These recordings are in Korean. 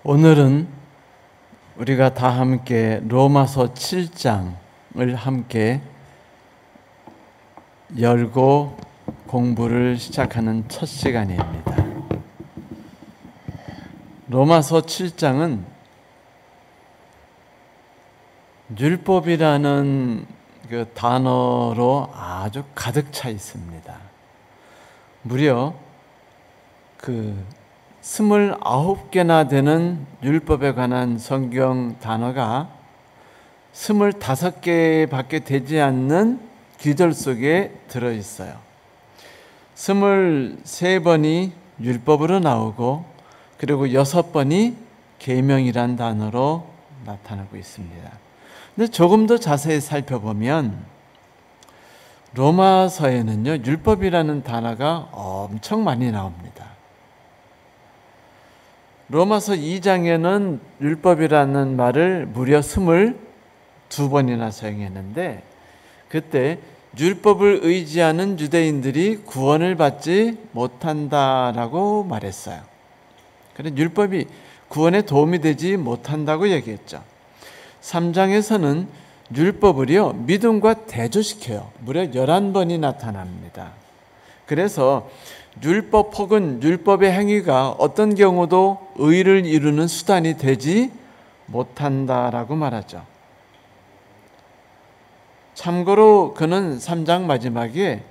오늘은 우리가 다 함께 로마서 7장을 함께 열고 공부를 시작하는 첫 시간입니다. 로마서 7장은 율법이라는 그 단어로 아주 가득 차 있습니다. 무려 29개나 되는 율법에 관한 성경 단어가 25개밖에 되지 않는 기절 속에 들어있어요. 23번이 율법으로 나오고 그리고 6번이 계명이란 단어로 나타나고 있습니다. 근데 조금 더 자세히 살펴보면 로마서에는요, 율법이라는 단어가 엄청 많이 나옵니다. 로마서 2장에는 율법이라는 말을 무려 22번이나 사용했는데, 그때 율법을 의지하는 유대인들이 구원을 받지 못한다라고 말했어요. 그래서 율법이 구원에 도움이 되지 못한다고 얘기했죠. 3장에서는 율법을요, 믿음과 대조시켜요. 무려 11번이 나타납니다. 그래서 율법 혹은 율법의 행위가 어떤 경우도 의를 이루는 수단이 되지 못한다라고 말하죠. 참고로 그는 3장 마지막에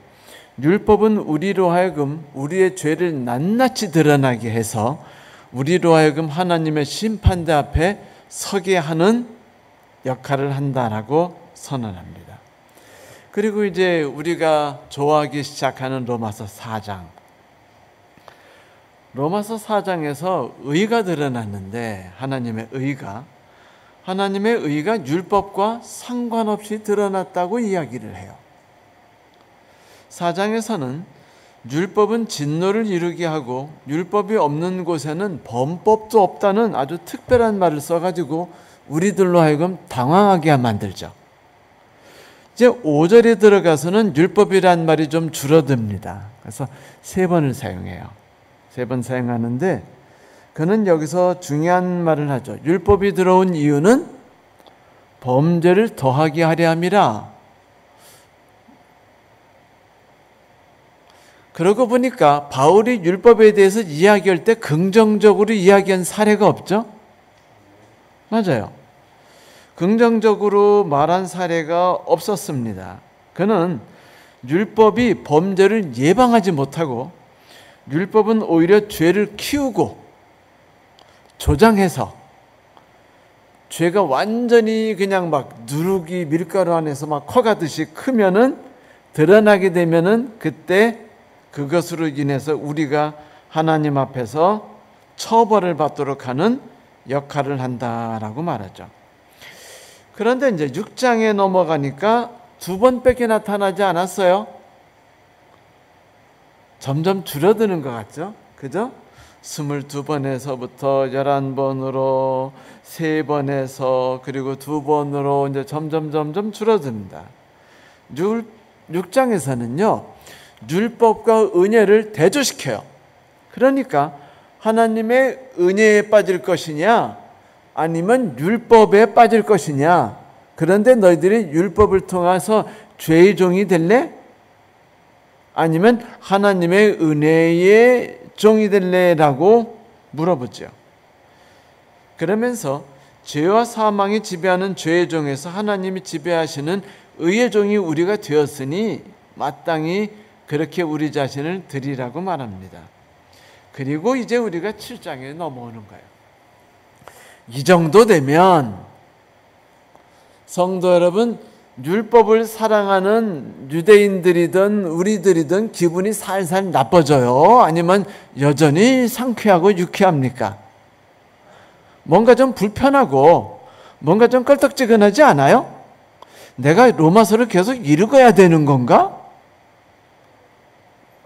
율법은 우리로 하여금 우리의 죄를 낱낱이 드러나게 해서 우리로 하여금 하나님의 심판대 앞에 서게 하는 역할을 한다라고 선언합니다. 그리고 이제 우리가 좋아하기 시작하는 로마서 4장. 로마서 4장에서 의가 드러났는데 하나님의 의가 율법과 상관없이 드러났다고 이야기를 해요. 4장에서는 율법은 진노를 이루게 하고 율법이 없는 곳에는 범법도 없다는 아주 특별한 말을 써가지고 우리들로 하여금 당황하게 만들죠. 이제 5절에 들어가서는 율법이란 말이 좀 줄어듭니다. 그래서 3번을 사용해요. 3번 사용하는데 그는 여기서 중요한 말을 하죠. 율법이 들어온 이유는 범죄를 더하게 하려 함이라. 그러고 보니까 바울이 율법에 대해서 이야기할 때 긍정적으로 이야기한 사례가 없죠? 맞아요. 긍정적으로 말한 사례가 없었습니다. 그는 율법이 범죄를 예방하지 못하고 율법은 오히려 죄를 키우고 조장해서 죄가 완전히 그냥 막 누룩이 밀가루 안에서 막 커가듯이 크면은 드러나게 되면은 그때 그것으로 인해서 우리가 하나님 앞에서 처벌을 받도록 하는 역할을 한다라고 말하죠. 그런데 이제 6장에 넘어가니까 2번밖에 나타나지 않았어요. 점점 줄어드는 것 같죠? 그죠? 22번에서부터 11번으로 3번에서 그리고 2번으로 이제 점점 줄어듭니다. 6장에서는요, 율법과 은혜를 대조시켜요. 그러니까 하나님의 은혜에 빠질 것이냐 아니면 율법에 빠질 것이냐. 그런데 너희들이 율법을 통해서 죄의 종이 될래? 아니면 하나님의 은혜의 종이 될래? 라고 물어보죠. 그러면서 죄와 사망이 지배하는 죄의 종에서 하나님이 지배하시는 의의 종이 우리가 되었으니 마땅히 그렇게 우리 자신을 드리라고 말합니다. 그리고 이제 우리가 7장에 넘어오는 거예요. 이 정도 되면 성도 여러분, 율법을 사랑하는 유대인들이든 우리들이든 기분이 살살 나빠져요? 아니면 여전히 상쾌하고 유쾌합니까? 뭔가 좀 불편하고 뭔가 좀 껄떡지근하지 않아요? 내가 로마서를 계속 읽어야 되는 건가?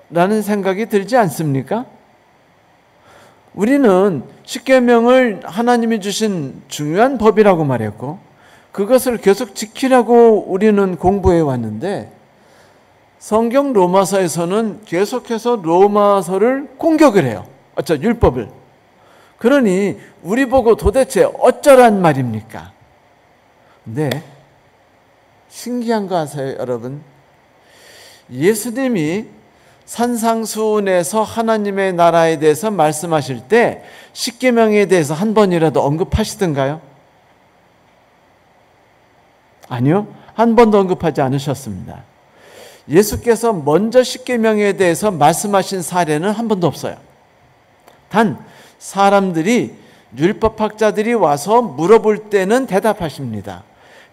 라는 생각이 들지 않습니까? 우리는 십계명을 하나님이 주신 중요한 법이라고 말했고 그것을 계속 지키라고 우리는 공부해 왔는데 성경 로마서에서는 계속해서 로마서를 공격을 해요. 율법을. 그러니 우리 보고 도대체 어쩌란 말입니까? 근데 신기한 거 아세요, 여러분? 예수님이 산상수훈에서 하나님의 나라에 대해서 말씀하실 때 십계명에 대해서 한 번이라도 언급하시던가요? 아니요, 한 번도 언급하지 않으셨습니다. 예수께서 먼저 십계명에 대해서 말씀하신 사례는 한 번도 없어요. 단 사람들이, 율법학자들이 와서 물어볼 때는 대답하십니다.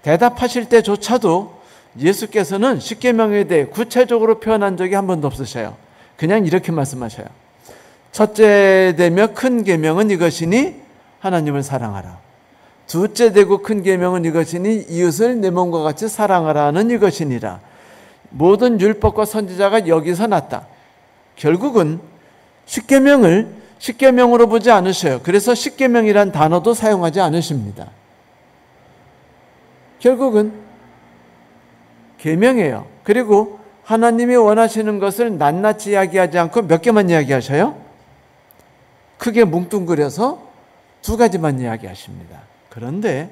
대답하실 때조차도 예수께서는 십계명에 대해 구체적으로 표현한 적이 한 번도 없으셔요. 그냥 이렇게 말씀하셔요. 첫째 되며 큰 계명은 이것이니 하나님을 사랑하라. 둘째 되고 큰 계명은 이것이니 이웃을 내 몸과 같이 사랑하라는 이것이니라. 모든 율법과 선지자가 여기서 났다. 결국은 십계명을 십계명으로 보지 않으셔요. 그래서 십계명이란 단어도 사용하지 않으십니다. 결국은 계명이에요. 그리고 하나님이 원하시는 것을 낱낱이 이야기하지 않고 몇 개만 이야기하셔요? 크게 뭉뚱그려서 두 가지만 이야기하십니다. 그런데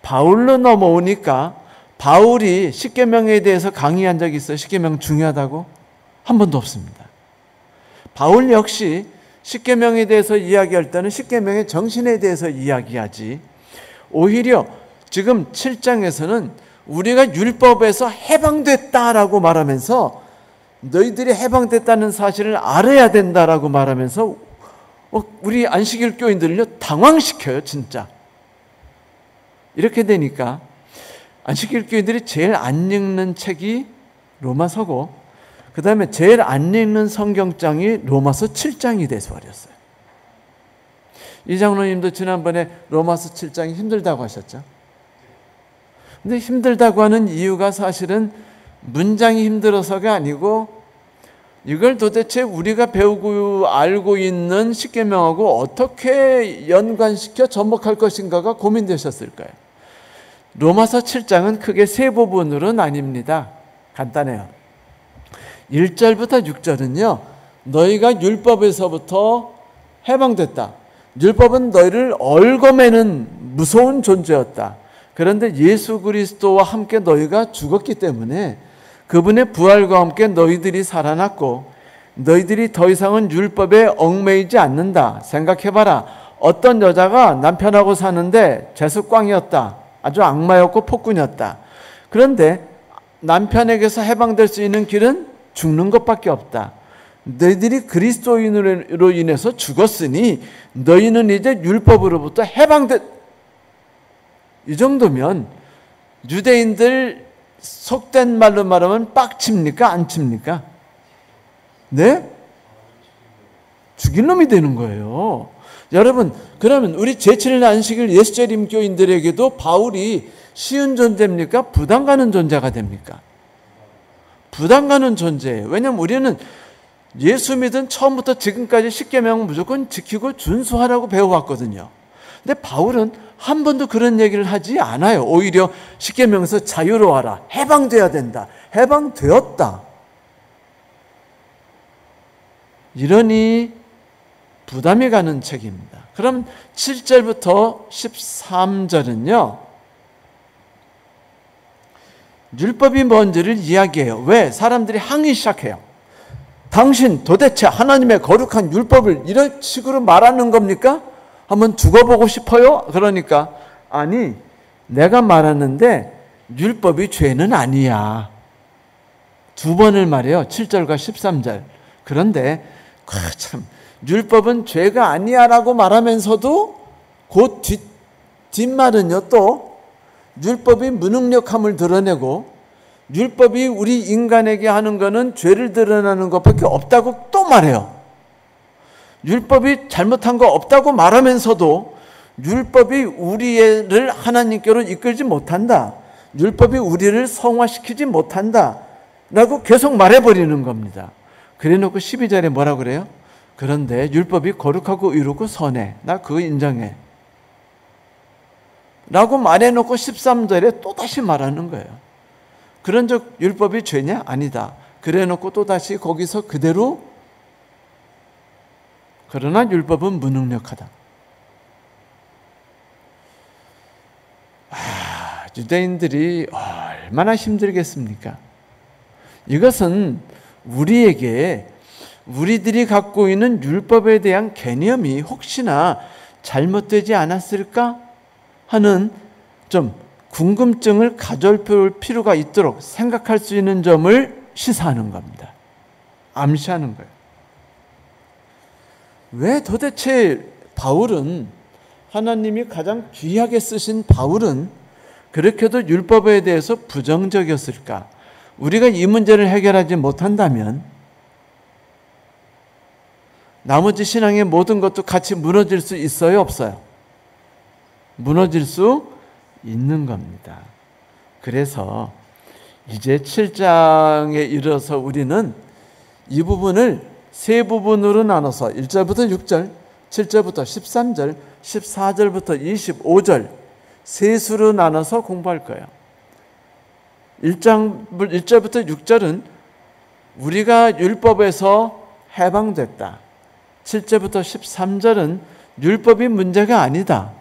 바울로 넘어오니까 바울이 십계명에 대해서 강의한 적이 있어요? 십계명 중요하다고? 한 번도 없습니다. 바울 역시 십계명에 대해서 이야기할 때는 십계명의 정신에 대해서 이야기하지, 오히려 지금 7장에서는 우리가 율법에서 해방됐다라고 말하면서 너희들이 해방됐다는 사실을 알아야 된다라고 말하면서 우리 안식일 교인들을요 당황시켜요. 진짜 이렇게 되니까 안식일 교인들이 제일 안 읽는 책이 로마서고, 그 다음에 제일 안 읽는 성경장이 로마서 7장이 돼서 버렸어요. 이 장로님도 지난번에 로마서 7장이 힘들다고 하셨죠. 근데 힘들다고 하는 이유가 사실은 문장이 힘들어서가 아니고 이걸 도대체 우리가 배우고 알고 있는 십계명하고 어떻게 연관시켜 접목할 것인가가 고민되셨을 거예요. 로마서 7장은 크게 세 부분으로 나뉩니다. 간단해요. 1절부터 6절은요 너희가 율법에서부터 해방됐다. 율법은 너희를 얽어매는 무서운 존재였다. 그런데 예수 그리스도와 함께 너희가 죽었기 때문에 그분의 부활과 함께 너희들이 살아났고 너희들이 더 이상은 율법에 얽매이지 않는다. 생각해봐라. 어떤 여자가 남편하고 사는데 재수꽝이었다. 아주 악마였고 폭군이었다. 그런데 남편에게서 해방될 수 있는 길은 죽는 것밖에 없다. 너희들이 그리스도인으로 인해서 죽었으니 너희는 이제 율법으로부터 해방됐다. 이 정도면 유대인들 속된 말로 말하면 빡칩니까? 안 칩니까? 네? 죽일 놈이 되는 거예요. 여러분, 그러면 우리 제7일 안식일 예수재림 교인들에게도 바울이 쉬운 존재입니까? 부담 가는 존재가 됩니까? 부담 가는 존재예요. 왜냐하면 우리는 예수 믿은 처음부터 지금까지 십계명은 무조건 지키고 준수하라고 배워왔거든요. 근데 바울은 한 번도 그런 얘기를 하지 않아요. 오히려 십계명에서 자유로워라. 해방돼야 된다. 해방되었다. 이러니 부담이 가는 책입니다. 그럼 7절부터 13절은요. 율법이 뭔지를 이야기해요. 왜? 사람들이 항의 시작해요. 당신 도대체 하나님의 거룩한 율법을 이런 식으로 말하는 겁니까? 한번 죽어보고 싶어요? 그러니까 아니 내가 말하는데 율법이 죄는 아니야. 두 번을 말해요. 7절과 13절. 그런데 참 율법은 죄가 아니야 라고 말하면서도 그 뒷말은요 또 율법이 무능력함을 드러내고 율법이 우리 인간에게 하는 거는 죄를 드러내는 것밖에 없다고 또 말해요. 율법이 잘못한 거 없다고 말하면서도 율법이 우리를 하나님께로 이끌지 못한다. 율법이 우리를 성화시키지 못한다. 라고 계속 말해버리는 겁니다. 그래놓고 12절에 뭐라고 그래요? 그런데 율법이 거룩하고 의롭고 선해. 나 그거 인정해. 라고 말해놓고 13절에 또다시 말하는 거예요. 그런 적 율법이 죄냐? 아니다. 그래놓고 또다시 거기서 그대로 그러나 율법은 무능력하다. 유대인들이 얼마나 힘들겠습니까? 이것은 우리에게 우리들이 갖고 있는 율법에 대한 개념이 혹시나 잘못되지 않았을까 하는 좀 궁금증을 가져볼 필요가 있도록 생각할 수 있는 점을 시사하는 겁니다. 암시하는 거예요. 왜 도대체 바울은, 하나님이 가장 귀하게 쓰신 바울은 그렇게도 율법에 대해서 부정적이었을까? 우리가 이 문제를 해결하지 못한다면 나머지 신앙의 모든 것도 같이 무너질 수 있어요, 없어요? 무너질 수 있는 겁니다. 그래서 이제 7장에 이르러서 우리는 이 부분을 세 부분으로 나눠서 1절부터 6절, 7절부터 13절, 14절부터 25절 세 수로 나눠서 공부할 거예요. 1절부터 6절은 우리가 율법에서 해방됐다. 7절부터 13절은 율법이 문제가 아니다.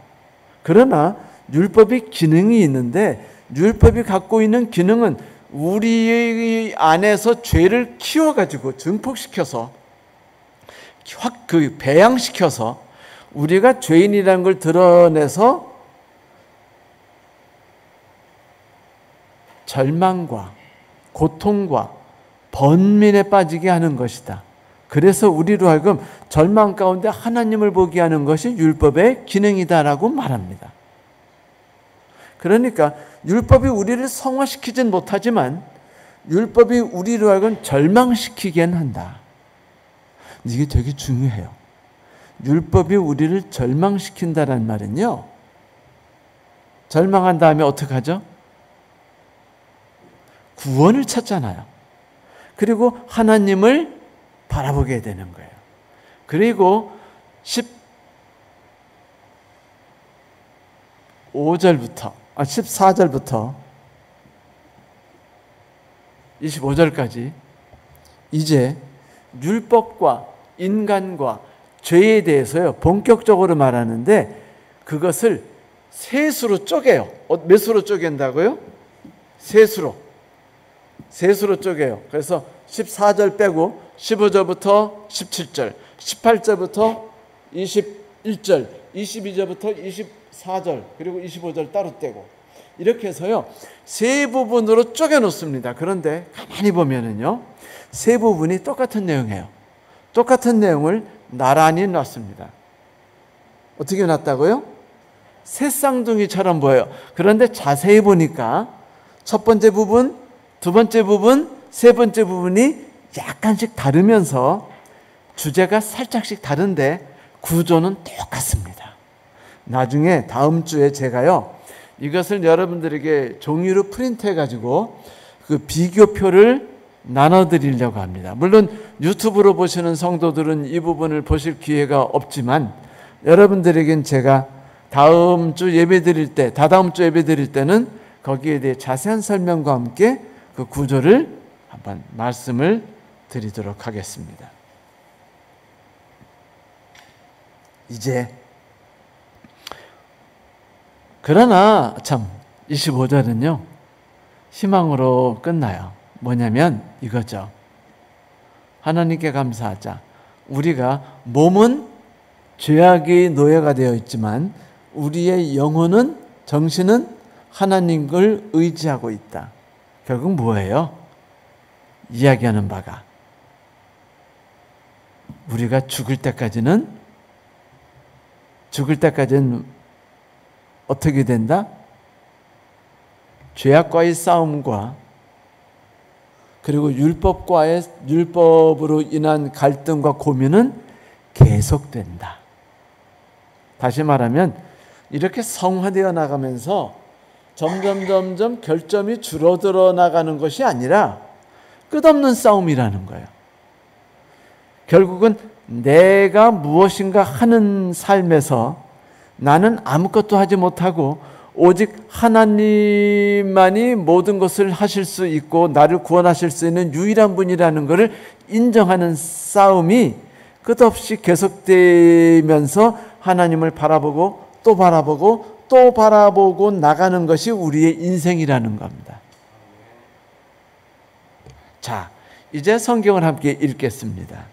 그러나 율법이 기능이 있는데 율법이 갖고 있는 기능은 우리 안에서 죄를 키워가지고 증폭시켜서 확 배양시켜서 우리가 죄인이라는 걸 드러내서 절망과 고통과 번민에 빠지게 하는 것이다. 그래서 우리로 하여금 절망 가운데 하나님을 보게 하는 것이 율법의 기능이다라고 말합니다. 그러니까 율법이 우리를 성화시키진 못하지만 율법이 우리로 하여금 절망시키긴 한다. 이게 되게 중요해요. 율법이 우리를 절망시킨다는 말은요, 절망한 다음에 어떻게 하죠? 구원을 찾잖아요. 그리고 하나님을 바라보게 되는 거예요. 그리고 14절부터 25절까지 이제 율법과 인간과 죄에 대해서요 본격적으로 말하는데 그것을 세 수로 쪼개요. 몇 수로 쪼갠다고요? 세 수로 쪼개요. 그래서 14절 빼고 15절부터 17절, 18절부터 21절, 22절부터 24절, 그리고 25절 따로 떼고 이렇게 해서요 세 부분으로 쪼개 놓습니다. 그런데 가만히 보면은요 세 부분이 똑같은 내용이에요. 똑같은 내용을 나란히 놨습니다. 어떻게 놨다고요? 새 쌍둥이처럼 보여요. 그런데 자세히 보니까 첫 번째 부분, 두 번째 부분, 세 번째 부분이 약간씩 다르면서 주제가 살짝씩 다른데 구조는 똑같습니다. 나중에 다음 주에 제가요 이것을 여러분들에게 종이로 프린트해 가지고 그 비교표를 나눠드리려고 합니다. 물론 유튜브로 보시는 성도들은 이 부분을 보실 기회가 없지만 여러분들에겐 제가 다다음 주 예배 드릴 때는 거기에 대해 자세한 설명과 함께 그 구조를 한번 말씀을 드리도록 하겠습니다. 이제 그러나 참 25절은요 희망으로 끝나요. 뭐냐면 이거죠. 하나님께 감사하자. 우리가 몸은 죄악의 노예가 되어 있지만 우리의 영혼은, 정신은 하나님을 의지하고 있다. 결국 뭐예요? 이야기하는 바가 우리가 죽을 때까지는 어떻게 된다? 죄악과의 싸움과 그리고 율법으로 인한 갈등과 고민은 계속된다. 다시 말하면 이렇게 성화되어 나가면서 점점 결점이 줄어들어 나가는 것이 아니라 끝없는 싸움이라는 거예요. 결국은 내가 무엇인가 하는 삶에서 나는 아무것도 하지 못하고 오직 하나님만이 모든 것을 하실 수 있고 나를 구원하실 수 있는 유일한 분이라는 것을 인정하는 싸움이 끝없이 계속되면서 하나님을 바라보고 또 또 바라보고 나가는 것이 우리의 인생이라는 겁니다. 자, 이제 성경을 함께 읽겠습니다.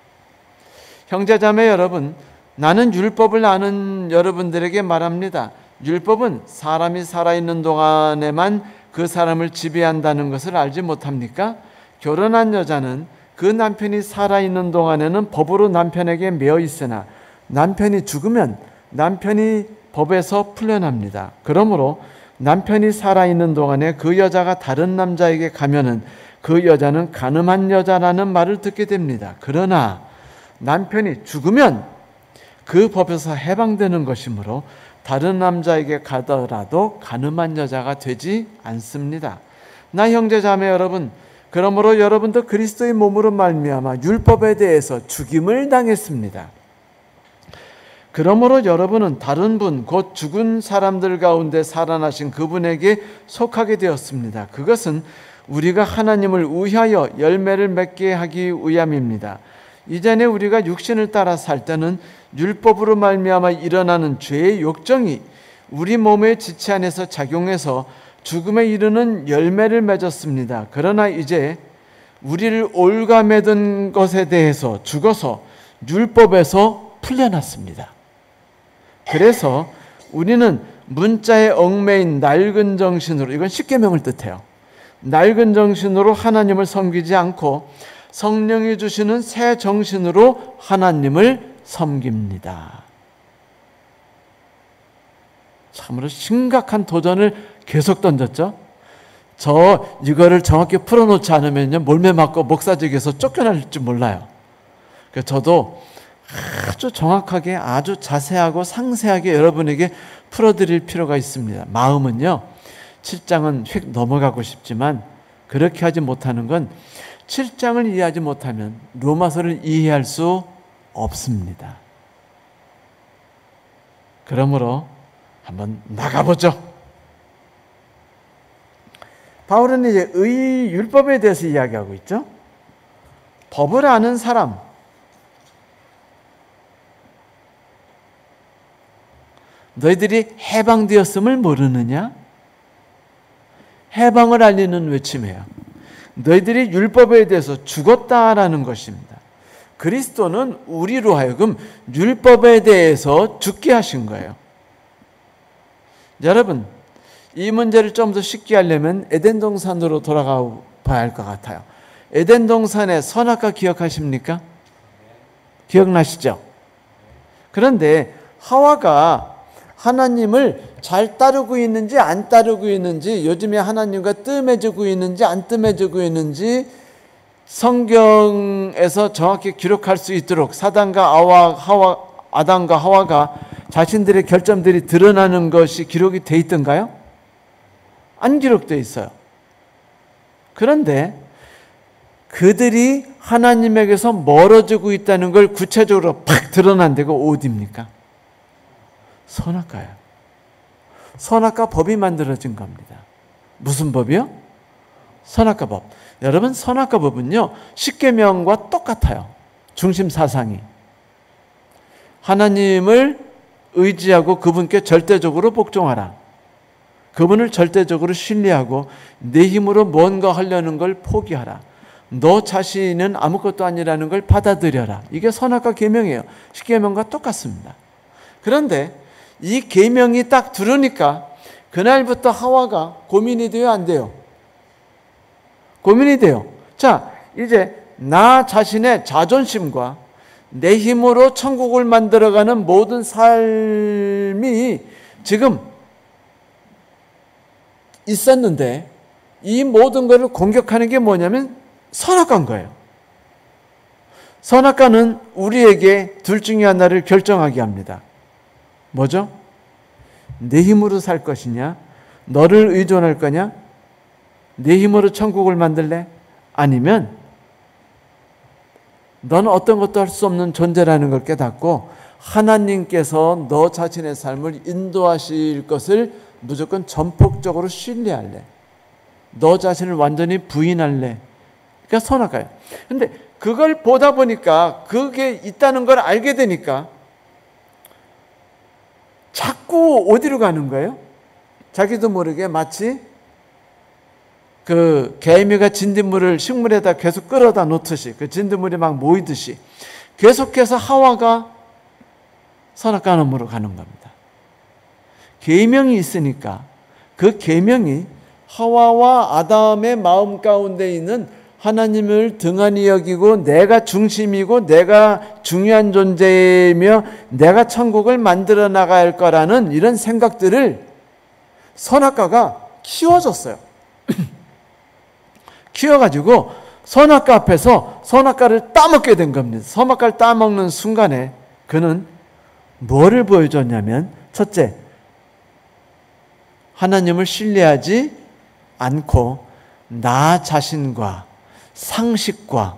형제자매 여러분, 나는 율법을 아는 여러분들에게 말합니다. 율법은 사람이 살아있는 동안에만 그 사람을 지배한다는 것을 알지 못합니까? 결혼한 여자는 그 남편이 살아있는 동안에는 법으로 남편에게 매여 있으나 남편이 죽으면 남편이 법에서 풀려납니다. 그러므로 남편이 살아있는 동안에 그 여자가 다른 남자에게 가면은 그 여자는 간음한 여자라는 말을 듣게 됩니다. 그러나 남편이 죽으면 그 법에서 해방되는 것이므로 다른 남자에게 가더라도 간음한 여자가 되지 않습니다. 나 형제자매 여러분, 그러므로 여러분도 그리스도의 몸으로 말미암아 율법에 대해서 죽임을 당했습니다. 그러므로 여러분은 다른 분, 곧 죽은 사람들 가운데 살아나신 그분에게 속하게 되었습니다. 그것은 우리가 하나님을 위하여 열매를 맺게 하기 위함입니다. 이전에 우리가 육신을 따라 살 때는 율법으로 말미암아 일어나는 죄의 욕정이 우리 몸의 지체 안에서 작용해서 죽음에 이르는 열매를 맺었습니다. 그러나 이제 우리를 올가매던 것에 대해서 죽어서 율법에서 풀려났습니다. 그래서 우리는 문자에 얽매인 낡은 정신으로, 이건 십계명을 뜻해요. 낡은 정신으로 하나님을 섬기지 않고 성령이 주시는 새 정신으로 하나님을 섬깁니다. 참으로 심각한 도전을 계속 던졌죠. 이거를 정확히 풀어놓지 않으면요, 몰매 맞고 목사직에서 쫓겨날 줄 몰라요. 그래서 저도 아주 정확하게, 아주 자세하고 상세하게 여러분에게 풀어드릴 필요가 있습니다. 마음은요, 7장은 휙 넘어가고 싶지만 그렇게 하지 못하는 건 7장을 이해하지 못하면 로마서를 이해할 수 없습니다. 그러므로 한번 나가보죠. 바울은 이제 율법에 대해서 이야기하고 있죠. 법을 아는 사람, 너희들이 해방되었음을 모르느냐? 해방을 알리는 외침이에요. 너희들이 율법에 대해서 죽었다라는 것입니다. 그리스도는 우리로 하여금 율법에 대해서 죽게 하신 거예요. 여러분, 이 문제를 좀 더 쉽게 하려면 에덴 동산으로 돌아가 봐야 할 것 같아요. 에덴 동산의 선악과 기억하십니까? 기억나시죠? 그런데 하와가 하나님을 잘 따르고 있는지 안 따르고 있는지, 요즘에 하나님과 뜸해지고 있는지 안 뜸해지고 있는지 성경에서 정확히 기록할 수 있도록 아담과 하와가 자신들의 결점들이 드러나는 것이 기록이 돼 있던가요? 안 기록되어 있어요. 그런데 그들이 하나님에게서 멀어지고 있다는 걸 구체적으로 팍 드러난 데가 어디입니까? 선악과예요. 선악과 법이 만들어진 겁니다. 무슨 법이요? 선악과 법. 여러분, 선악과 법은요, 십계명과 똑같아요. 중심 사상이. 하나님을 의지하고 그분께 절대적으로 복종하라. 그분을 절대적으로 신뢰하고 내 힘으로 뭔가 하려는 걸 포기하라. 너 자신은 아무것도 아니라는 걸 받아들여라. 이게 선악과 계명이에요. 십계명과 똑같습니다. 그런데 이 계명이 딱 들으니까 그날부터 하와가 고민이 돼요, 안 돼요? 고민이 돼요. 자, 이제 나 자신의 자존심과 내 힘으로 천국을 만들어가는 모든 삶이 지금 있었는데 이 모든 것을 공격하는 게 뭐냐면 선악과인 거예요. 선악과는 우리에게 둘 중에 하나를 결정하게 합니다. 뭐죠? 내 힘으로 살 것이냐? 너를 의존할 거냐? 내 힘으로 천국을 만들래? 아니면 너는 어떤 것도 할 수 없는 존재라는 걸 깨닫고 하나님께서 너 자신의 삶을 인도하실 것을 무조건 전폭적으로 신뢰할래? 너 자신을 완전히 부인할래? 그러니까 선악과예요. 근데 그걸 보다 보니까, 그게 있다는 걸 알게 되니까 자꾸 어디로 가는 거예요? 자기도 모르게 마치 그 개미가 진딧물을 식물에다 계속 끌어다 놓듯이, 그 진딧물이 막 모이듯이 계속해서 하와가 선악과 너머로 가는 겁니다. 계명이 있으니까 그 계명이 하와와 아담의 마음 가운데 있는 하나님을 등한히 여기고 내가 중심이고 내가 중요한 존재이며 내가 천국을 만들어 나가야 할 거라는 이런 생각들을 선악과가 키워줬어요. 키워가지고 선악과 앞에서 선악과를 따먹게 된 겁니다. 선악과를 따먹는 순간에 그는 뭐를 보여줬냐면, 첫째, 하나님을 신뢰하지 않고 나 자신과 상식과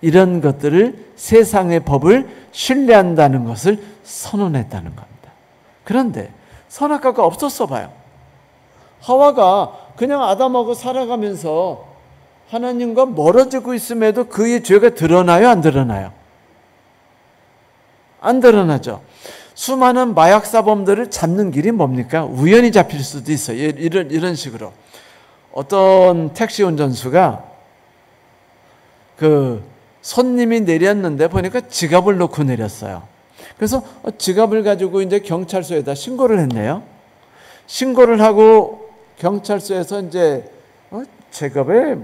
이런 것들을, 세상의 법을 신뢰한다는 것을 선언했다는 겁니다. 그런데 선악과가 없었어 봐요. 하와가 그냥 아담하고 살아가면서 하나님과 멀어지고 있음에도 그의 죄가 드러나요? 안 드러나요? 안 드러나죠. 수많은 마약사범들을 잡는 길이 뭡니까? 우연히 잡힐 수도 있어요. 이런 식으로. 어떤 택시 운전수가 그 손님이 내렸는데 보니까 지갑을 놓고 내렸어요. 그래서 지갑을 가지고 이제 경찰서에다 신고를 했네요. 신고를 하고 경찰서에서 이제 지갑에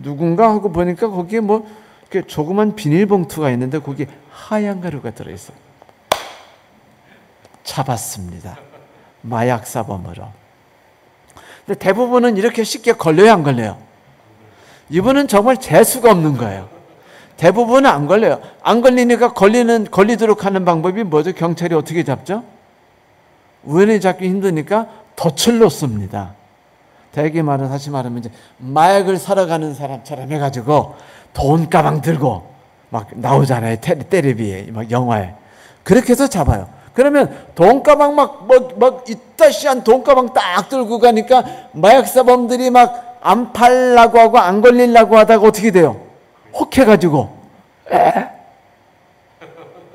누군가 하고 보니까 거기에 뭐 이렇게 조그만 비닐봉투가 있는데 거기에 하얀 가루가 들어있어요. 잡았습니다. 마약사범으로. 근데 대부분은 이렇게 쉽게 걸려요, 안 걸려요? 이분은 정말 재수가 없는 거예요. 대부분은 안 걸려요. 안 걸리니까 걸리도록 하는 방법이 뭐죠? 경찰이 어떻게 잡죠? 우연히 잡기 힘드니까 덫을 놓습니다. 대개 말은, 다시 말하면 이제 마약을 사러 가는 사람처럼 해가지고 돈 가방 들고 막 나오잖아요. 텔레비에, 막 영화에. 그렇게 해서 잡아요. 그러면 돈가방 막 이따시한 돈가방 딱 들고 가니까 마약사범들이 막 안 팔라고 하고 안 걸리려고 하다가 어떻게 돼요? 혹해가지고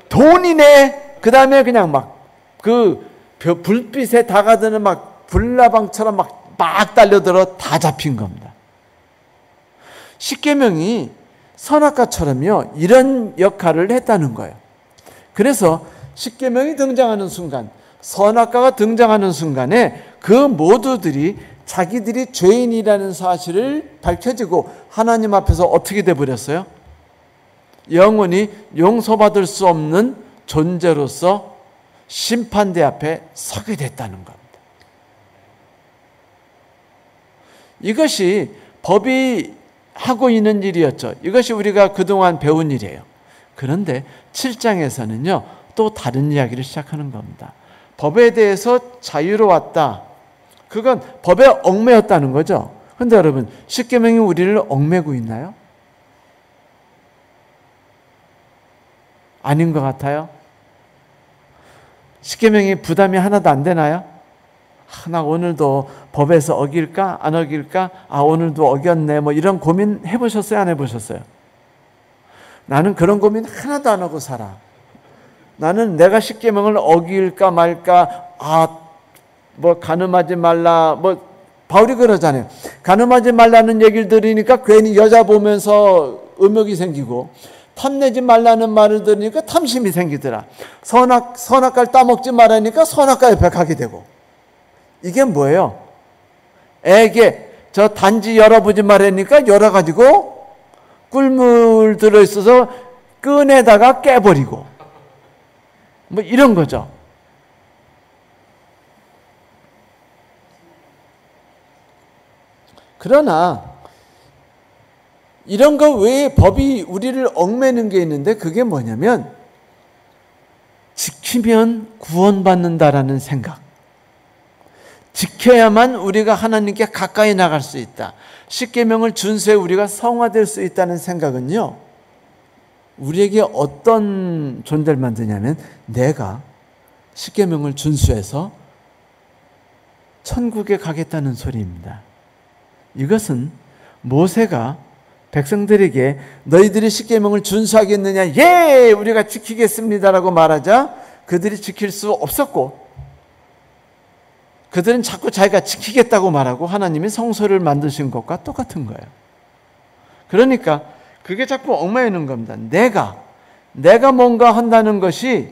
돈이네. 그 다음에 그냥 막 그 불빛에 다가드는 막 불나방처럼 막 달려들어 다 잡힌 겁니다. 십계명이 선악과처럼요 이런 역할을 했다는 거예요. 그래서 십계명이 등장하는 순간, 선악과가 등장하는 순간에 그 모두들이 자기들이 죄인이라는 사실을 밝혀지고 하나님 앞에서 어떻게 돼버렸어요? 영원히 용서받을 수 없는 존재로서 심판대 앞에 서게 됐다는 겁니다. 이것이 법이 하고 있는 일이었죠. 이것이 우리가 그동안 배운 일이에요. 그런데 7장에서는요 또 다른 이야기를 시작하는 겁니다. 법에 대해서 자유로웠다. 그건 법에 얽매였다는 거죠. 그런데 여러분, 십계명이 우리를 얽매고 있나요? 아닌 것 같아요. 십계명이 부담이 하나도 안 되나요? 나 오늘도 법에서 어길까 안 어길까? 오늘도 어겼네. 뭐 이런 고민 해보셨어요? 안 해보셨어요? 나는 그런 고민 하나도 안 하고 살아. 나는 내가 십계명을 어길까 말까, 뭐 가늠하지 말라, 뭐 바울이 그러잖아요. 가늠하지 말라는 얘기를 들으니까 괜히 여자 보면서 음욕이 생기고, 탐내지 말라는 말을 들으니까 탐심이 생기더라. 선악과를 따먹지 말라니까 선악과 옆에 가게 되고. 이게 뭐예요? 애게 저 단지 열어보지 말라니까 열어가지고 꿀물 들어있어서 끈에다가 깨버리고 뭐 이런 거죠. 그러나 이런 거 외에 법이 우리를 얽매는 게 있는데, 그게 뭐냐면 지키면 구원받는다라는 생각. 지켜야만 우리가 하나님께 가까이 나갈 수 있다. 십계명을 준수해 우리가 성화될 수 있다는 생각은요, 우리에게 어떤 존재를 만드냐면, 내가 십계명을 준수해서 천국에 가겠다는 소리입니다. 이것은 모세가 백성들에게 너희들이 십계명을 준수하겠느냐? 예! 우리가 지키겠습니다라고 말하자 그들이 지킬 수 없었고, 그들은 자꾸 자기가 지키겠다고 말하고 하나님이 성소를 만드신 것과 똑같은 거예요. 그러니까 그게 자꾸 얽매이는 겁니다. 내가 뭔가 한다는 것이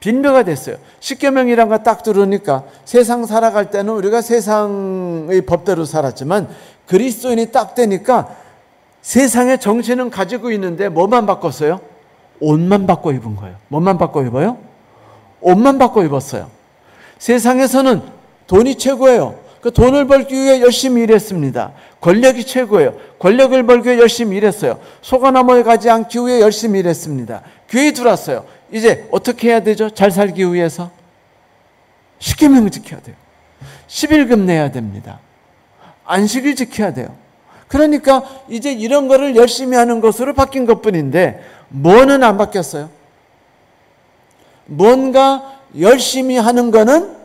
빈배가 됐어요. 십계명이란 거 딱 들으니까 세상 살아갈 때는 우리가 세상의 법대로 살았지만 그리스도인이 딱 되니까 세상의 정신은 가지고 있는데 뭐만 바꿨어요? 옷만 바꿔 입은 거예요. 뭐만 바꿔 입어요? 옷만 바꿔 입었어요. 세상에서는 돈이 최고예요. 그 돈을 벌기 위해 열심히 일했습니다. 권력이 최고예요. 권력을 벌기 위해 열심히 일했어요. 소가 넘어가지 않기 위해 열심히 일했습니다. 교회에 들어왔어요. 이제 어떻게 해야 되죠? 잘 살기 위해서 십계명을 지켜야 돼요. 11금 내야 됩니다. 안식일 지켜야 돼요. 그러니까 이제 이런 거를 열심히 하는 것으로 바뀐 것뿐인데 뭐는 안 바뀌었어요? 뭔가 열심히 하는 거는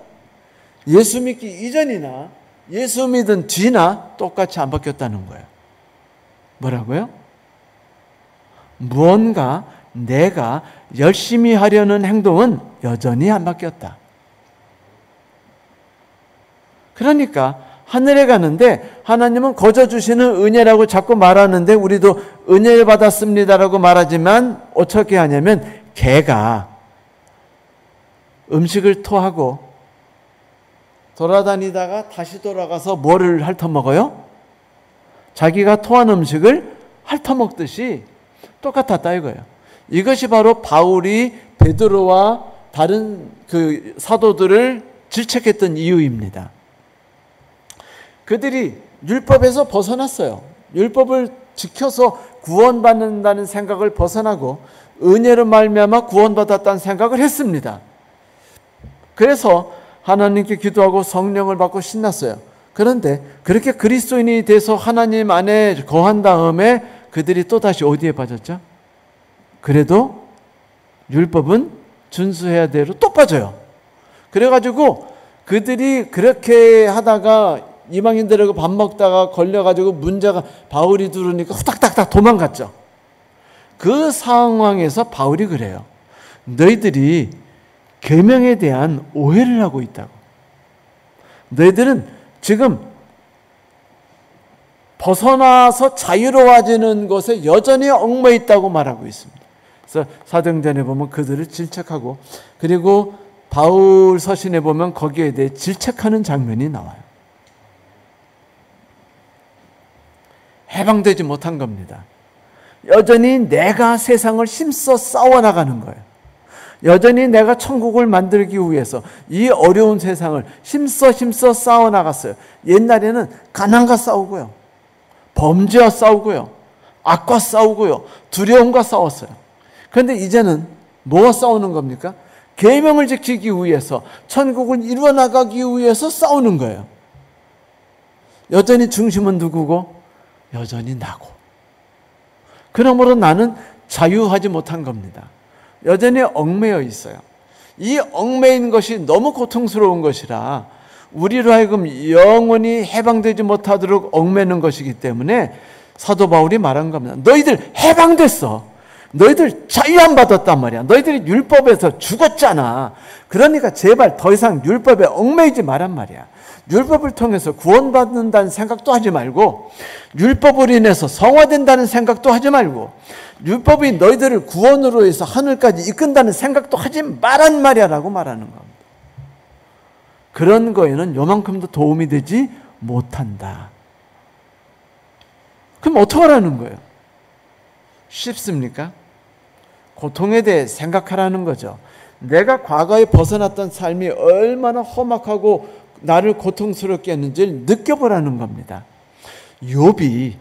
예수 믿기 이전이나 예수 믿은 뒤나 똑같이 안 바뀌었다는 거예요. 뭐라고요? 무언가 내가 열심히 하려는 행동은 여전히 안 바뀌었다. 그러니까 하늘에 가는데 하나님은 거저 주시는 은혜라고 자꾸 말하는데 우리도 은혜를 받았습니다라고 말하지만 어떻게 하냐면 개가 음식을 토하고 돌아다니다가 다시 돌아가서 뭐를 핥아먹어요? 자기가 토한 음식을 핥아먹듯이 똑같았다 이거예요. 이것이 바로 바울이 베드로와 다른 그 사도들을 질책했던 이유입니다. 그들이 율법에서 벗어났어요. 율법을 지켜서 구원받는다는 생각을 벗어나고 은혜로 말미암아 구원받았다는 생각을 했습니다. 그래서 하나님께 기도하고 성령을 받고 신났어요. 그런데 그렇게 그리스도인이 돼서 하나님 안에 거한 다음에 그들이 또다시 어디에 빠졌죠? 그래도 율법은 준수해야 되로 또 빠져요. 그래가지고 그들이 그렇게 하다가 이방인들하고 밥 먹다가 걸려가지고 문제가 바울이 들으니까 후닥닥닥 도망갔죠. 그 상황에서 바울이 그래요. 너희들이 계명에 대한 오해를 하고 있다고. 너희들은 지금 벗어나서 자유로워지는 것에 여전히 얽매여 있다고 말하고 있습니다. 그래서 사도행전에 보면 그들을 질책하고 그리고 바울 서신에 보면 거기에 대해 질책하는 장면이 나와요. 해방되지 못한 겁니다. 여전히 내가 세상을 힘써 싸워나가는 거예요. 여전히 내가 천국을 만들기 위해서 이 어려운 세상을 힘써 싸워나갔어요. 옛날에는 가난과 싸우고요. 범죄와 싸우고요. 악과 싸우고요. 두려움과 싸웠어요. 그런데 이제는 뭐와 싸우는 겁니까? 계명을 지키기 위해서 천국을 이루어나가기 위해서 싸우는 거예요. 여전히 중심은 누구고? 여전히 나고. 그러므로 나는 자유하지 못한 겁니다. 여전히 얽매여 있어요. 이 얽매인 것이 너무 고통스러운 것이라 우리로 하여금 영원히 해방되지 못하도록 얽매는 것이기 때문에 사도 바울이 말한 겁니다. 너희들 해방됐어. 너희들 자유 안 받았단 말이야. 너희들이 율법에서 죽었잖아. 그러니까 제발 더 이상 율법에 얽매이지 말란 말이야. 율법을 통해서 구원받는다는 생각도 하지 말고 율법을 인해서 성화된다는 생각도 하지 말고 율법이 너희들을 구원으로 해서 하늘까지 이끈다는 생각도 하지 말란 말이야 라고 말하는 겁니다. 그런 거에는 요만큼도 도움이 되지 못한다. 그럼 어떻게 하라는 거예요? 쉽습니까? 고통에 대해 생각하라는 거죠. 내가 과거에 벗어났던 삶이 얼마나 험악하고 나를 고통스럽게 했는지를 느껴보라는 겁니다. 욥이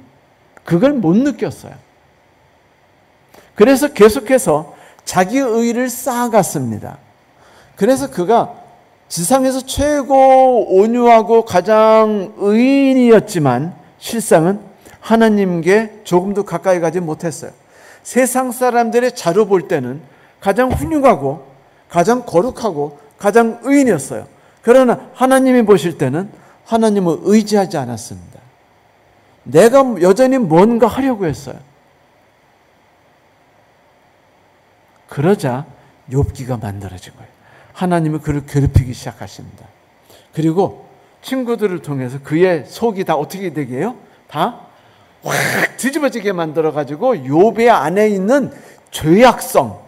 그걸 못 느꼈어요. 그래서 계속해서 자기 의의를 쌓아갔습니다. 그래서 그가 지상에서 최고 온유하고 가장 의인이었지만 실상은 하나님께 조금도 가까이 가지 못했어요. 세상 사람들의 자로 볼 때는 가장 훌륭하고 가장 거룩하고 가장 의인이었어요. 그러나 하나님이 보실 때는 하나님을 의지하지 않았습니다. 내가 여전히 뭔가 하려고 했어요. 그러자 욥기가 만들어진 거예요. 하나님이 그를 괴롭히기 시작하십니다. 그리고 친구들을 통해서 그의 속이 다 어떻게 되게 해요? 다 확 뒤집어지게 만들어가지고 욥의 안에 있는 죄악성,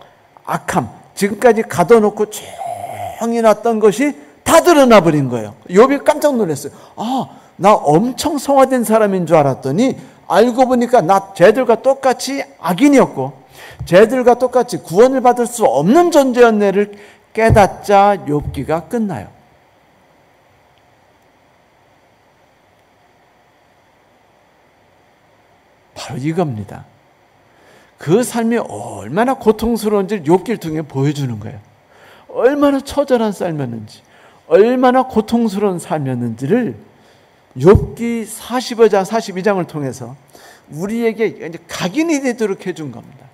악함, 지금까지 가둬놓고 조용히 놨던 것이 다 드러나 버린 거예요. 욥이 깜짝 놀랐어요. 나 엄청 성화된 사람인 줄 알았더니 알고 보니까 나 쟤들과 똑같이 악인이었고 쟤들과 똑같이 구원을 받을 수 없는 존재였네를 깨닫자 욥기가 끝나요. 바로 이겁니다. 그 삶이 얼마나 고통스러운지를 욥기를 통해 보여주는 거예요. 얼마나 처절한 삶이었는지, 얼마나 고통스러운 삶이었는지를 욥기 40장, 42장을 통해서 우리에게 이제 각인이 되도록 해준 겁니다.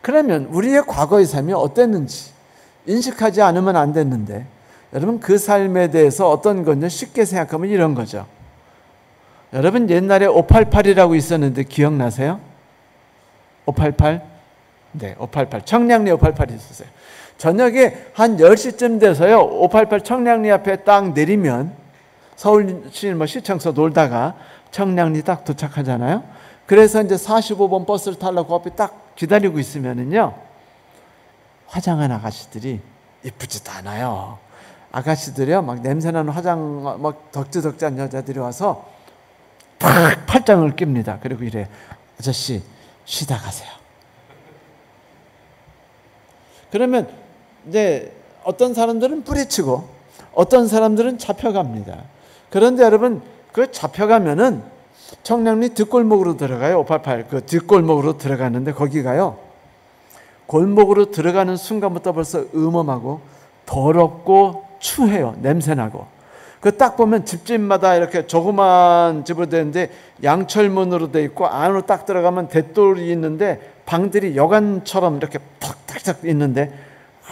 그러면 우리의 과거의 삶이 어땠는지 인식하지 않으면 안 됐는데, 여러분 그 삶에 대해서 어떤 건지 쉽게 생각하면 이런 거죠. 여러분 옛날에 588이라고 있었는데 기억나세요? 588? 네, 588. 청량리 588이 있었어요. 저녁에 한 10시쯤 돼서요, 588 청량리 앞에 딱 내리면 서울시 시청서 놀다가 청량리 딱 도착하잖아요. 그래서 이제 45번 버스를 타려고 앞에 딱 기다리고 있으면은요, 화장한 아가씨들이 이쁘지도 않아요. 아가씨들이요, 막 냄새나는 화장, 막 덕지덕지한 여자들이 와서 팍 팔짱을 낍니다. 그리고 이래, 아저씨 쉬다 가세요. 그러면 이제 어떤 사람들은 뿌리치고 어떤 사람들은 잡혀갑니다. 그런데 여러분 그 잡혀가면은 청량리 뒷골목으로 들어가요. 588 그 뒷골목으로 들어가는데 거기가요, 골목으로 들어가는 순간부터 벌써 음험하고 더럽고 추해요. 냄새나고. 그 딱 보면 집집마다 이렇게 조그만 집으로 되는데 양철문으로 돼 있고 안으로 딱 들어가면 대돌이 있는데 방들이 여관처럼 이렇게 탁탁탁 있는데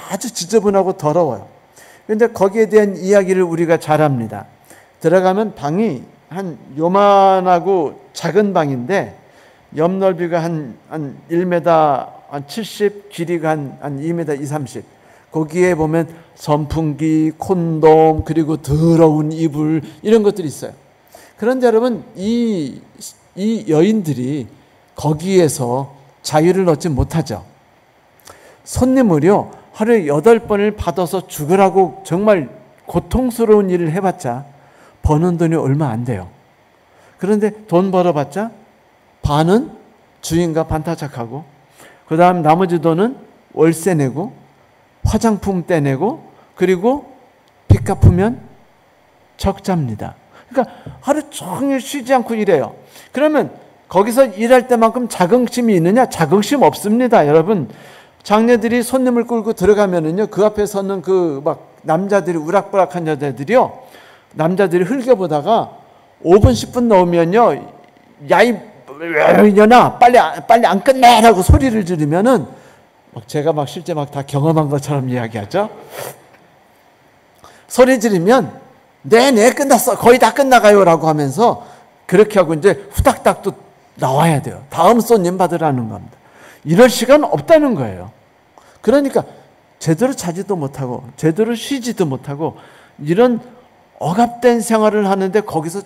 아주 지저분하고 더러워요. 그런데 거기에 대한 이야기를 우리가 잘 합니다. 들어가면 방이 한 요만하고 작은 방인데 옆 넓이가 한 1m 한 70, 길이가 한 2m 30. 거기에 보면 선풍기, 콘돔, 그리고 더러운 이불 이런 것들이 있어요. 그런데 여러분 이 여인들이 거기에서 자유를 얻지 못하죠. 손님을요 하루에 8번을 받아서 죽으라고 정말 고통스러운 일을 해봤자 버는 돈이 얼마 안 돼요. 그런데 돈 벌어봤자 반은 주인과 반타작하고 그 다음 나머지 돈은 월세 내고 화장품 떼내고 그리고 빚 갚으면 적자입니다. 그러니까 하루 종일 쉬지 않고 일해요. 그러면 거기서 일할 때만큼 자긍심이 있느냐? 자긍심 없습니다. 여러분 장녀들이 손님을 끌고 들어가면은요, 그 앞에 서는 그 막 남자들이 우락부락한 여자들이요, 남자들이 흘겨보다가 5분 10분 넘으면요, 야이 년아 빨리 안 끝내라고 소리를 지르면은 제가 막 실제 막 다 경험한 것처럼 이야기하죠. 소리 지르면 네 끝났어, 거의 다 끝나가요라고 하면서 그렇게 하고 이제 후닥닥 또 나와야 돼요. 다음 손님 받으라는 겁니다. 이럴 시간 없다는 거예요. 그러니까 제대로 자지도 못하고 제대로 쉬지도 못하고 이런 억압된 생활을 하는데 거기서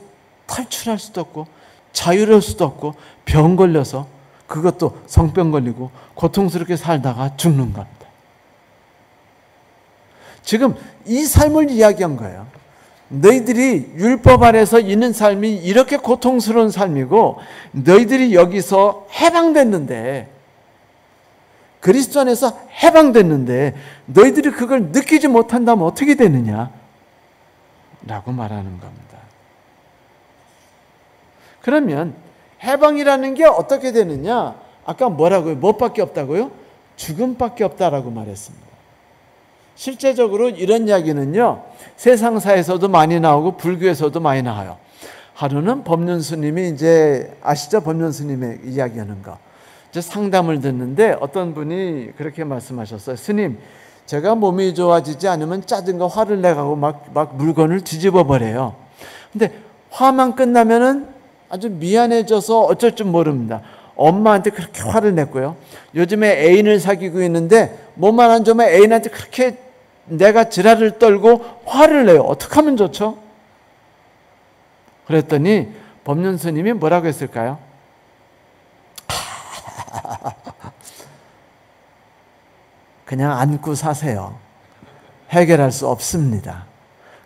탈출할 수도 없고 자유로울 수도 없고 병 걸려서 그것도 성병 걸리고 고통스럽게 살다가 죽는 겁니다. 지금 이 삶을 이야기한 거예요. 너희들이 율법 아래서 있는 삶이 이렇게 고통스러운 삶이고 너희들이 여기서 해방됐는데, 그리스도 안에서 해방됐는데 너희들이 그걸 느끼지 못한다면 어떻게 되느냐 라고 말하는 겁니다. 그러면 해방이라는 게 어떻게 되느냐? 아까 뭐라고요? 무엇밖에 없다고요? 죽음밖에 없다라고 말했습니다. 실제적으로 이런 이야기는요, 세상사에서도 많이 나오고 불교에서도 많이 나와요. 하루는 법륜 스님이 이제 아시죠? 법륜 스님의 이야기하는 거. 이제 상담을 듣는데 어떤 분이 그렇게 말씀하셨어요. 스님, 제가 몸이 좋아지지 않으면 짜증과 화를 내가고 막 물건을 뒤집어 버려요. 근데 화만 끝나면은 아주 미안해져서 어쩔 줄 모릅니다. 엄마한테 그렇게 화를 냈고요. 요즘에 애인을 사귀고 있는데 몸만 안 좋으면 애인한테 그렇게 내가 지랄을 떨고 화를 내요. 어떻게 하면 좋죠? 그랬더니 법륜 스님이 뭐라고 했을까요? 그냥 안고 사세요. 해결할 수 없습니다.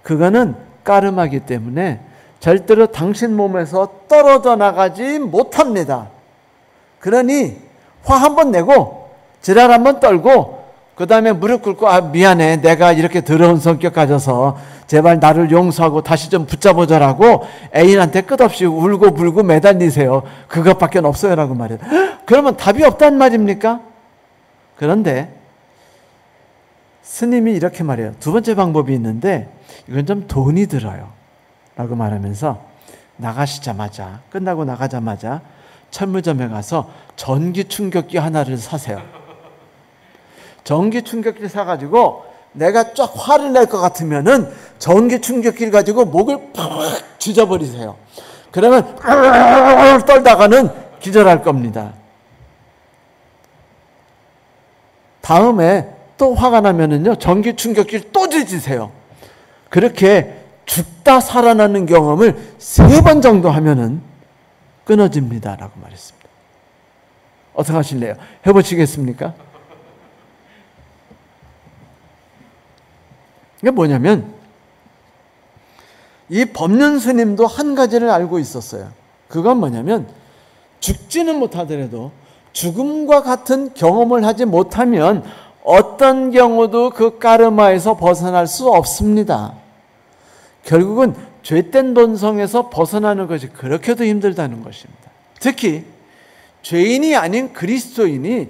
그거는 까름하기 때문에 절대로 당신 몸에서 떨어져 나가지 못합니다. 그러니 화 한번 내고 지랄 한번 떨고 그 다음에 무릎 꿇고 미안해, 내가 이렇게 더러운 성격 가져서 제발 나를 용서하고 다시 좀 붙잡아줘라고 애인한테 끝없이 울고 불고 매달리세요. 그것밖에 없어요 라고 말해요. 그러면 답이 없단 말입니까? 그런데 스님이 이렇게 말해요. 두 번째 방법이 있는데 이건 좀 돈이 들어요 라고 말하면서 끝나고 나가자마자 철물점에 가서 전기 충격기 하나를 사세요. 전기 충격기 사가지고 내가 쫙 화를 낼 것 같으면은 전기 충격기를 가지고 목을 팍 쥐어버리세요. 그러면 떨다가는 기절할 겁니다. 다음에 또 화가 나면은요, 전기 충격기를 또 쥐세요. 그렇게 죽다 살아나는 경험을 3번 정도 하면은 끊어집니다. 라고 말했습니다. 어떻게 하실래요? 해보시겠습니까? 이게 뭐냐면, 이 법륜 스님도 한 가지를 알고 있었어요. 그건 뭐냐면, 죽지는 못하더라도 죽음과 같은 경험을 하지 못하면 어떤 경우도 그 까르마에서 벗어날 수 없습니다. 결국은 죄된 본성에서 벗어나는 것이 그렇게도 힘들다는 것입니다. 특히 죄인이 아닌 그리스도인이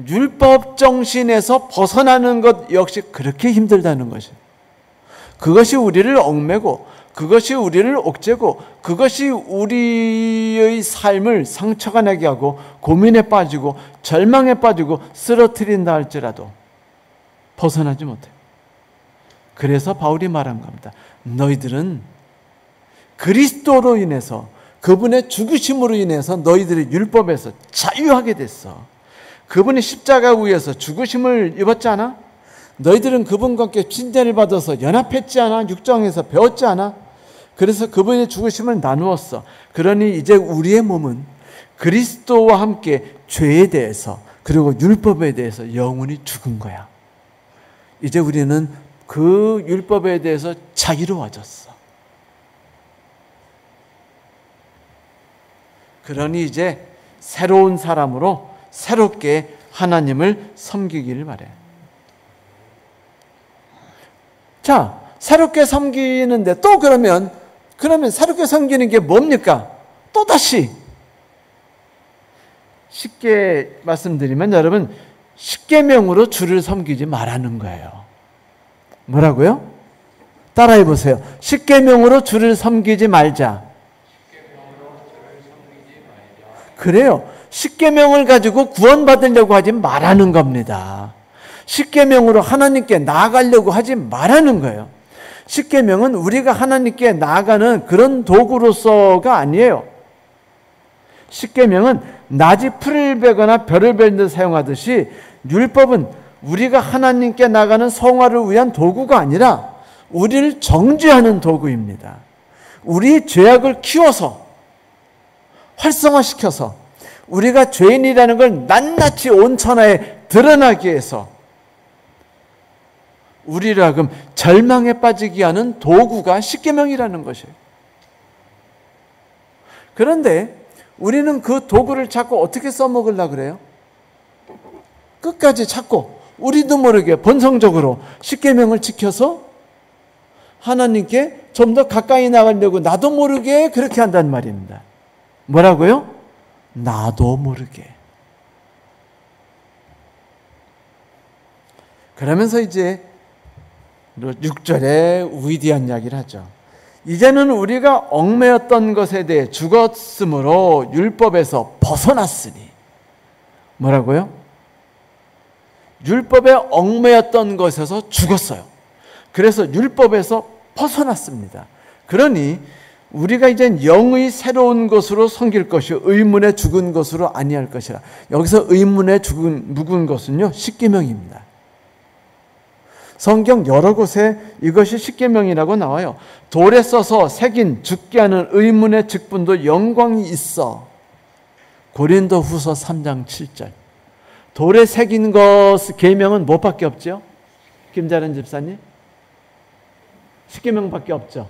율법 정신에서 벗어나는 것 역시 그렇게 힘들다는 것이에요. 그것이 우리를 얽매고, 그것이 우리를 옥죄고, 그것이 우리의 삶을 상처가 나게 하고 고민에 빠지고 절망에 빠지고 쓰러뜨린다 할지라도 벗어나지 못해요. 그래서 바울이 말한 겁니다. 너희들은 그리스도로 인해서, 그분의 죽으심으로 인해서 너희들이 율법에서 자유하게 됐어. 그분이 십자가 위에서 죽으심을 입었지 않아? 너희들은 그분과 함께 진대를 받아서 연합했지 않아? 육정에서 배웠지 않아? 그래서 그분의 죽으심을 나누었어. 그러니 이제 우리의 몸은 그리스도와 함께 죄에 대해서 그리고 율법에 대해서 영원히 죽은 거야. 이제 우리는 그 율법에 대해서 자유로워졌어. 그러니 이제 새로운 사람으로 새롭게 하나님을 섬기기를 바래. 자, 새롭게 섬기는데 또 그러면 새롭게 섬기는 게 뭡니까? 또다시 쉽게 말씀드리면 여러분, 십계명으로 주를 섬기지 말라는 거예요. 뭐라고요? 따라해 보세요. 십계명으로 주를 섬기지 말자. 그래요. 십계명을 가지고 구원받으려고 하지 말라는 겁니다. 십계명으로 하나님께 나아가려고 하지 말라는 거예요. 십계명은 우리가 하나님께 나아가는 그런 도구로서가 아니에요. 십계명은 낮이 풀을 베거나 별을 벨 듯 사용하듯이 율법은 우리가 하나님께 나가는 성화를 위한 도구가 아니라 우리를 정죄하는 도구입니다. 우리 죄악을 키워서 활성화시켜서 우리가 죄인이라는 걸 낱낱이 온 천하에 드러나게 해서 우리를 하여금 절망에 빠지게 하는 도구가 십계명이라는 것이에요. 그런데 우리는 그 도구를 자꾸 어떻게 써먹으려고 그래요? 끝까지 찾고 우리도 모르게 본성적으로 십계명을 지켜서 하나님께 좀 더 가까이 나가려고 나도 모르게 그렇게 한단 말입니다. 뭐라고요? 나도 모르게. 그러면서 이제 6절에 위대한 이야기를 하죠. 이제는 우리가 얽매였던 것에 대해 죽었으므로 율법에서 벗어났으니. 뭐라고요? 율법에 얽매였던 것에서 죽었어요. 그래서 율법에서 벗어났습니다. 그러니 우리가 이제 영의 새로운 것으로 섬길 것이 의문에 죽은 것으로 아니할 것이라. 여기서 의문에 묵은 것은요, 십계명입니다. 성경 여러 곳에 이것이 십계명이라고 나와요. 돌에 써서 새긴 죽게 하는 의문의 직분도 영광이 있어. 고린도후서 3장 7절. 돌에 새긴 것 계명은 뭐밖에 없죠? 김자련 집사님? 십계명밖에 없죠.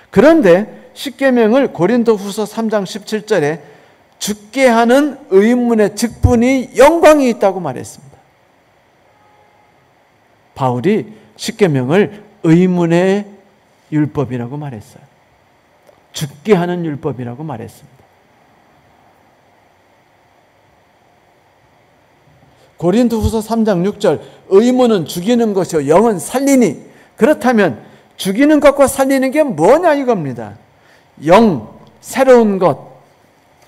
그런데 십계명을 고린도후서 3장 17절에 죽게 하는 의문의 직분이 영광이 있다고 말했습니다. 바울이 십계명을 의문의 율법이라고 말했어요. 죽게 하는 율법이라고 말했습니다. 고린도후서 3장 6절 의문은 죽이는 것이요 영은 살리니. 그렇다면 죽이는 것과 살리는 게 뭐냐 이겁니다. 영, 새로운 것,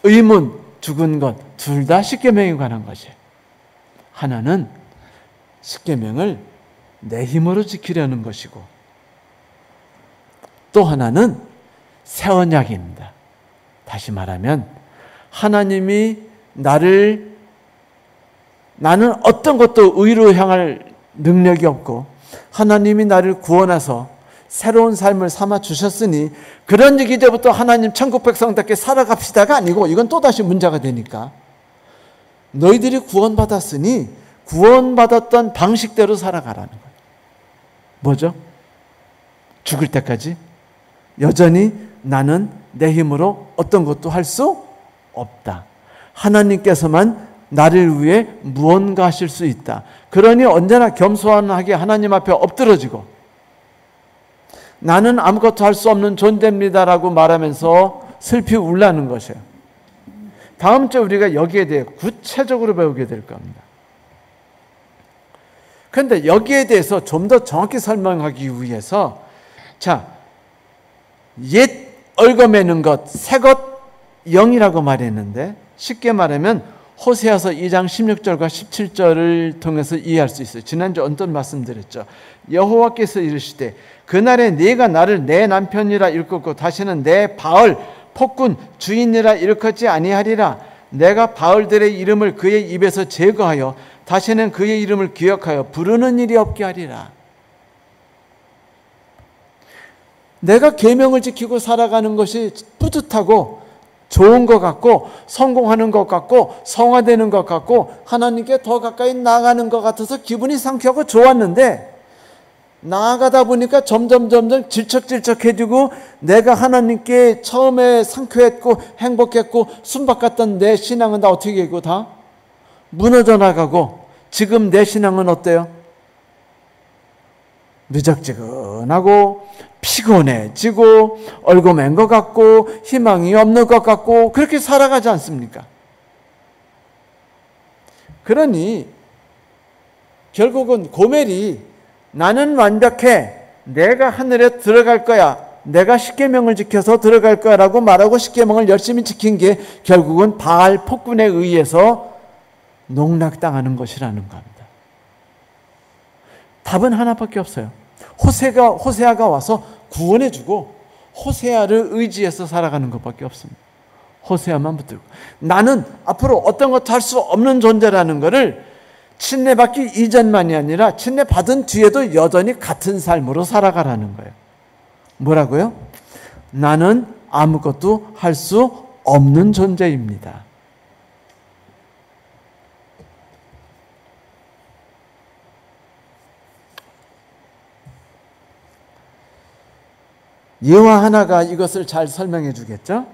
의문, 죽은 것 둘 다 십계명에 관한 것이에요. 하나는 십계명을 내 힘으로 지키려는 것이고 또 하나는 새 언약입니다. 다시 말하면 하나님이 나는 어떤 것도 의로 향할 능력이 없고 하나님이 나를 구원하서 새로운 삶을 삼아 주셨으니 그런 이제부터 하나님 천국 백성답게 살아갑시다가 아니고 이건 또다시 문제가 되니까 너희들이 구원받았으니 구원받았던 방식대로 살아가라는 거예요. 뭐죠? 죽을 때까지 여전히 나는 내 힘으로 어떤 것도 할 수 없다. 하나님께서만 나를 위해 무언가 하실 수 있다. 그러니 언제나 겸손하게 하나님 앞에 엎드러지고 나는 아무것도 할 수 없는 존재입니다라고 말하면서 슬피 울라는 것이에요. 다음 주에 우리가 여기에 대해 구체적으로 배우게 될 겁니다. 그런데 여기에 대해서 좀 더 정확히 설명하기 위해서 옛 얽어매는 것, 새 것, 영이라고 말했는데 쉽게 말하면 호세아서 2장 16절과 17절을 통해서 이해할 수 있어요. 지난주 언뜻 말씀드렸죠. 여호와께서 이르시되 그날에 네가 나를 내 남편이라 일컫고 다시는 내 바알 폭군 주인이라 일컫지 아니하리라. 내가 바알들의 이름을 그의 입에서 제거하여 다시는 그의 이름을 기억하여 부르는 일이 없게 하리라. 내가 계명을 지키고 살아가는 것이 뿌듯하고 좋은 것 같고 성공하는 것 같고 성화되는 것 같고 하나님께 더 가까이 나아가는 것 같아서 기분이 상쾌하고 좋았는데 나아가다 보니까 점점 질척질척해지고 내가 하나님께 처음에 상쾌했고 행복했고 순박했던 내 신앙은 다 어떻게 되고 다 무너져 나가고 지금 내 신앙은 어때요? 미적지근하고 피곤해지고 얼고맨 것 같고 희망이 없는 것 같고 그렇게 살아가지 않습니까? 그러니 결국은 고멜이 나는 완벽해. 내가 하늘에 들어갈 거야. 내가 십계명을 지켜서 들어갈 거야 라고 말하고 십계명을 열심히 지킨 게 결국은 바알 폭군에 의해서 농락당하는 것이라는 겁니다. 답은 하나밖에 없어요. 호세아가 와서 구원해주고 호세아를 의지해서 살아가는 것밖에 없습니다. 호세아만 붙들고 나는 앞으로 어떤 것도 할 수 없는 존재라는 것을 침례받기 이전만이 아니라 침례받은 뒤에도 여전히 같은 삶으로 살아가라는 거예요. 뭐라고요? 나는 아무것도 할 수 없는 존재입니다. 예화 하나가 이것을 잘 설명해 주겠죠?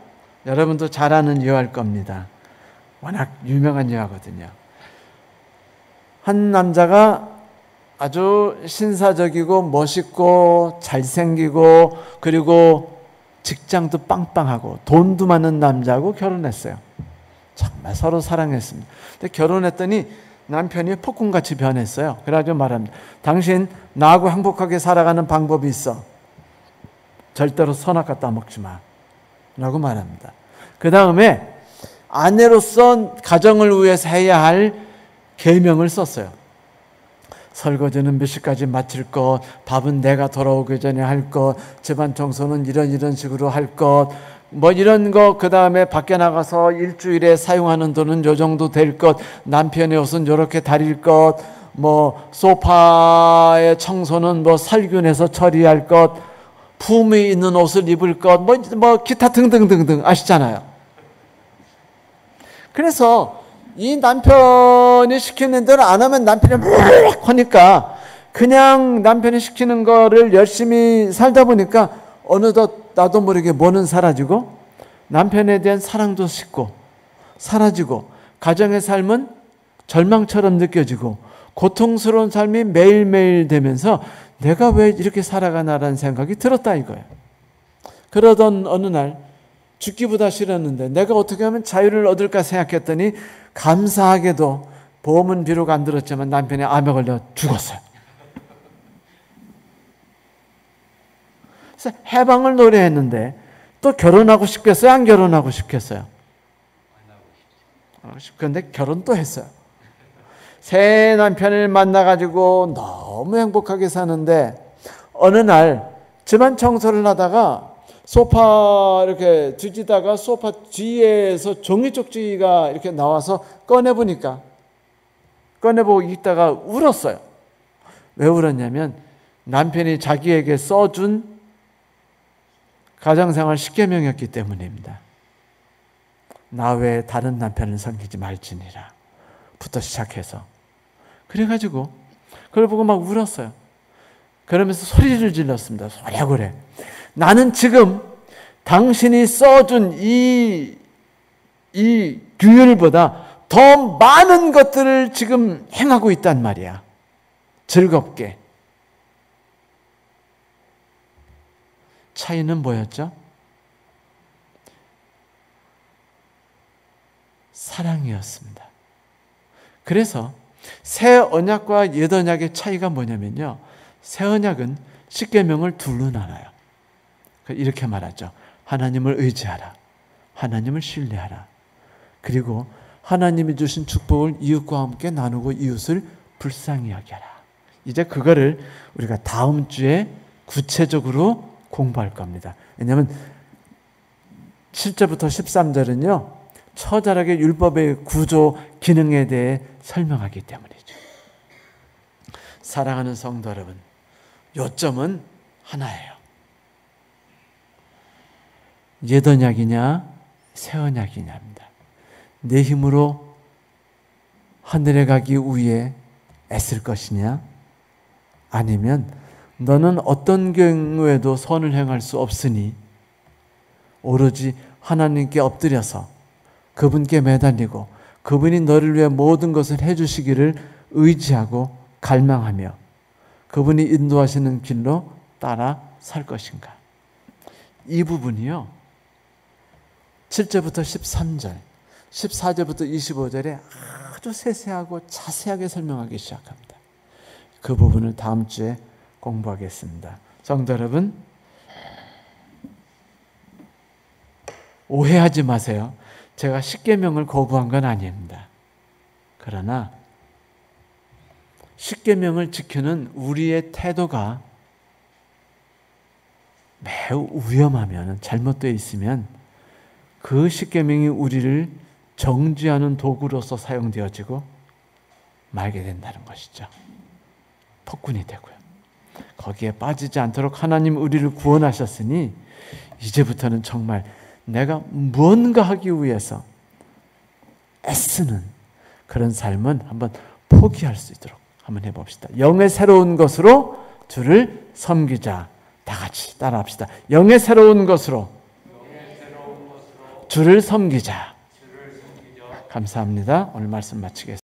여러분도 잘 아는 예화일 겁니다. 워낙 유명한 예화거든요. 한 남자가 아주 신사적이고 멋있고 잘생기고 그리고 직장도 빵빵하고 돈도 많은 남자하고 결혼했어요. 정말 서로 사랑했습니다. 근데 결혼했더니 남편이 폭군같이 변했어요. 그래가지고 말합니다. 당신 나하고 행복하게 살아가는 방법이 있어. 절대로 선악 갖다 먹지 마 라고 말합니다. 그 다음에 아내로서 가정을 위해서 해야 할 계명을 썼어요. 설거지는 몇 시까지 마칠 것, 밥은 내가 돌아오기 전에 할 것, 집안 청소는 이런 식으로 할 것, 뭐 이런 거, 그 다음에 밖에 나가서 일주일에 사용하는 돈은 요 정도 될 것, 남편의 옷은 요렇게 다릴 것, 뭐 소파의 청소는 뭐 살균해서 처리할 것, 품위 있는 옷을 입을 것, 뭐 기타 등등등등 아시잖아요. 그래서 이 남편이 시키는 대로 안 하면 남편이 막 하니까 그냥 남편이 시키는 거를 열심히 살다 보니까 어느덧 나도 모르게 뭐는 사라지고 남편에 대한 사랑도 식고 사라지고 가정의 삶은 절망처럼 느껴지고 고통스러운 삶이 매일매일 되면서 내가 왜 이렇게 살아가나라는 생각이 들었다 이거예요. 그러던 어느 날 죽기보다 싫었는데 내가 어떻게 하면 자유를 얻을까 생각했더니 감사하게도 보험은 비록 안 들었지만 남편이 암에 걸려 죽었어요. 그래서 해방을 노래했는데 또 결혼하고 싶겠어요? 안 결혼하고 싶겠어요? 그런데 결혼 또 했어요. 새 남편을 만나가지고 너무 행복하게 사는데 어느 날 집안 청소를 하다가 소파 이렇게 뒤지다가 소파 뒤에서 종이 쪽지가 이렇게 나와서 꺼내보고 있다가 울었어요. 왜 울었냐면 남편이 자기에게 써준 가정생활 10계명이었기 때문입니다. 나 외에 다른 남편을 섬기지 말지니라 부터 시작해서 그래가지고 그걸 보고 막 울었어요. 그러면서 소리를 질렀습니다. 소리하고래. 나는 지금 당신이 써준 이 규율보다 더 많은 것들을 지금 행하고 있단 말이야. 즐겁게. 차이는 뭐였죠? 사랑이었습니다. 그래서 새 언약과 옛 언약의 차이가 뭐냐면요. 새 언약은 십계명을 둘로 나눠요. 이렇게 말하죠. 하나님을 의지하라. 하나님을 신뢰하라. 그리고 하나님이 주신 축복을 이웃과 함께 나누고 이웃을 불쌍히 여겨라. 이제 그거를 우리가 다음 주에 구체적으로 공부할 겁니다. 왜냐하면 7절부터 13절은요. 처절하게 율법의 구조, 기능에 대해 설명하기 때문이죠. 사랑하는 성도 여러분, 요점은 하나예요. 옛 언약이냐 새 언약이냐입니다. 내 힘으로 하늘에 가기 위해 애쓸 것이냐 아니면 너는 어떤 경우에도 선을 행할 수 없으니 오로지 하나님께 엎드려서 그분께 매달리고 그분이 너를 위해 모든 것을 해주시기를 의지하고 갈망하며 그분이 인도하시는 길로 따라 살 것인가. 이 부분이요 7절부터 13절 14절부터 25절에 아주 세세하고 자세하게 설명하기 시작합니다. 그 부분을 다음 주에 공부하겠습니다. 성도 여러분, 오해하지 마세요. 제가 십계명을 거부한 건 아닙니다. 그러나 십계명을 지키는 우리의 태도가 매우 위험하면, 잘못되어 있으면 그 십계명이 우리를 정죄하는 도구로서 사용되어지고 말게 된다는 것이죠. 폭군이 되고요. 거기에 빠지지 않도록 하나님 우리를 구원하셨으니 이제부터는 정말 내가 무언가 하기 위해서 애쓰는 그런 삶은 한번 포기할 수 있도록 한번 해봅시다. 영의 새로운 것으로 주를 섬기자. 다 같이 따라합시다. 영의 새로운 것으로 주를 섬기자. 감사합니다. 오늘 말씀 마치겠습니다.